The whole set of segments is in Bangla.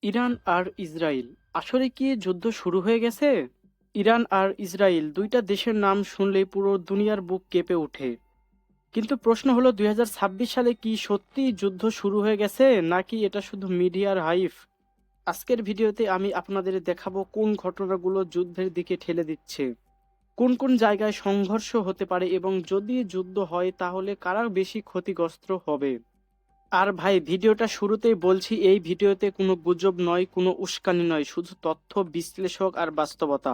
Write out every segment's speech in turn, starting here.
ইরান আর ইসরায়েল আসলে কি যুদ্ধ শুরু হয়ে গেছে? ইরান আর ইসরায়েল দুইটা দেশের নাম শুনলেই পুরো দুনিয়ার বুক কেঁপে ওঠে। কিন্তু প্রশ্ন হলো 2026 সালে কি সত্যি যুদ্ধ শুরু হয়ে গেছে নাকি এটা শুধু মিডিয়ার হাইপ? আজকের ভিডিওতে আমি আপনাদের দেখাবো কোন ঘটনাগুলো যুদ্ধের দিকে ঠেলে দিচ্ছে, কোন কোন জায়গায় সংঘর্ষ হতে পারে এবং যদি যুদ্ধ হয় তাহলে কারা বেশি ক্ষতিগ্রস্ত হবে। আর ভাই, ভিডিওটা শুরুতেই বলছি, এই ভিডিওতে কোনো গুজব নয়, কোনো উস্কানি নয়, শুধু তথ্য বিশ্লেষক আর বাস্তবতা।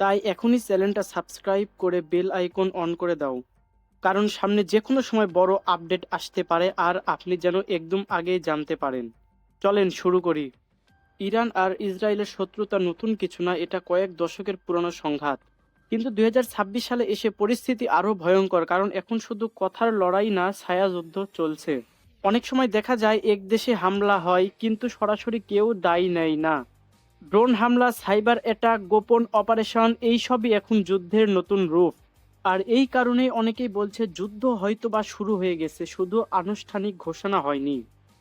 তাই এখনই চ্যানেলটা সাবস্ক্রাইব করে বেল আইকন অন করে দাও, কারণ সামনে যে কোনো সময় বড় আপডেট আসতে পারে আর আপনি যেন একদম আগেই জানতে পারেন। চলেন শুরু করি। ইরান আর ইসরায়েলের শত্রুতা নতুন কিছু না, এটা কয়েক দশকের পুরনো সংঘাত। কিন্তু 2026 সালে এসে পরিস্থিতি আরও ভয়ঙ্কর, কারণ এখন শুধু কথার লড়াই না, ছায়াযুদ্ধ চলছে। অনেক সময় দেখা যায় এক দেশে হামলা হয় কিন্তু সরাসরি কেউ দায়ী নেয় না। ড্রোন হামলা, সাইবার অ্যাটাক, গোপন অপারেশন, এইসবই এখন যুদ্ধের নতুন রূপ। আর এই কারণেই অনেকেই বলছে যুদ্ধ হয়তোবা শুরু হয়ে গেছে, শুধু আনুষ্ঠানিক ঘোষণা হয়নি।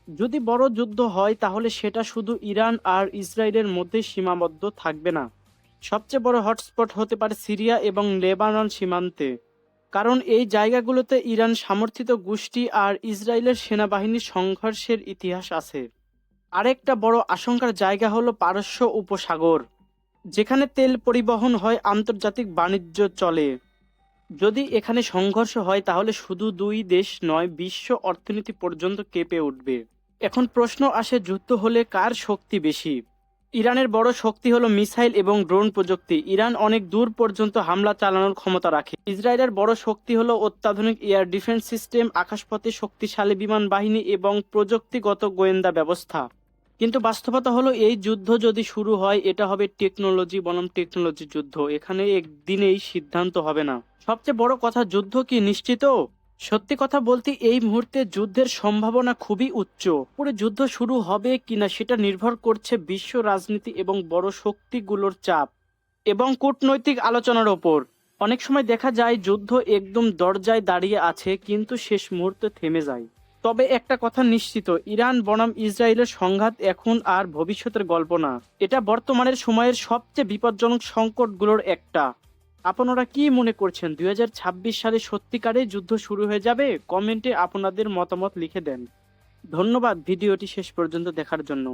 যদি বড় যুদ্ধ হয় তাহলে সেটা শুধু ইরান আর ইসরায়েলের মধ্যে সীমাবদ্ধ থাকবে না। সবচেয়ে বড় হটস্পট হতে পারে সিরিয়া এবং লেবানন সীমান্তে, কারণ এই জায়গাগুলোতে ইরান সমর্থিত গোষ্ঠী আর ইসরায়েলের সেনাবাহিনীর সংঘর্ষের ইতিহাস আছে। আরেকটা বড় আশঙ্কার জায়গা হলো পারস্য উপসাগর, যেখানে তেল পরিবহন হয়, আন্তর্জাতিক বাণিজ্য চলে। যদি এখানে সংঘর্ষ হয় তাহলে শুধু দুই দেশ নয়, বিশ্ব অর্থনীতি পর্যন্ত কেঁপে উঠবে। এখন প্রশ্ন আসে, যুদ্ধ হলে কার শক্তি বেশি? ইরানের বড় শক্তি হলো মিসাইল এবং ড্রোন প্রযুক্তি। ইরান অনেক দূর পর্যন্ত হামলা চালানোর ক্ষমতা রাখে। ইসরায়েলের বড় শক্তি হলো অত্যাধুনিক এয়ার ডিফেন্স সিস্টেম, আকাশপথে শক্তিশালী বিমান বাহিনী এবং প্রযুক্তিগত গোয়েন্দা ব্যবস্থা। কিন্তু বাস্তবতা হলো, এই যুদ্ধ যদি শুরু হয় এটা হবে টেকনোলজি বনাম টেকনোলজি যুদ্ধ। এখানে একদিনেই সিদ্ধান্ত হবে না। সবচেয়ে বড় কথা, যুদ্ধ কি নিশ্চিত? সত্যি কথা বলতে এই মুহূর্তে যুদ্ধের সম্ভাবনা খুবই উচ্চ। পরে যুদ্ধ শুরু হবে কিনা সেটা নির্ভর করছে বিশ্ব রাজনীতি এবং বড় শক্তিগুলোর চাপ এবং কূটনৈতিক আলোচনার ওপর। অনেক সময় দেখা যায় যুদ্ধ একদম দরজায় দাঁড়িয়ে আছে কিন্তু শেষ মুহূর্তে থেমে যায়। তবে একটা কথা নিশ্চিত, ইরান বনাম ইসরায়েলের সংঘাত এখন আর ভবিষ্যতের গল্প না, এটা বর্তমানের সময়ের সবচেয়ে বিপজ্জনক সংকটগুলোর একটা। আপনারা কি মনে করছেন, 2026 সালে সত্যিকারের যুদ্ধ শুরু হয়ে যাবে? কমেন্টে আপনাদের মতামত লিখে দেন। ধন্যবাদ ভিডিওটি শেষ পর্যন্ত দেখার জন্য।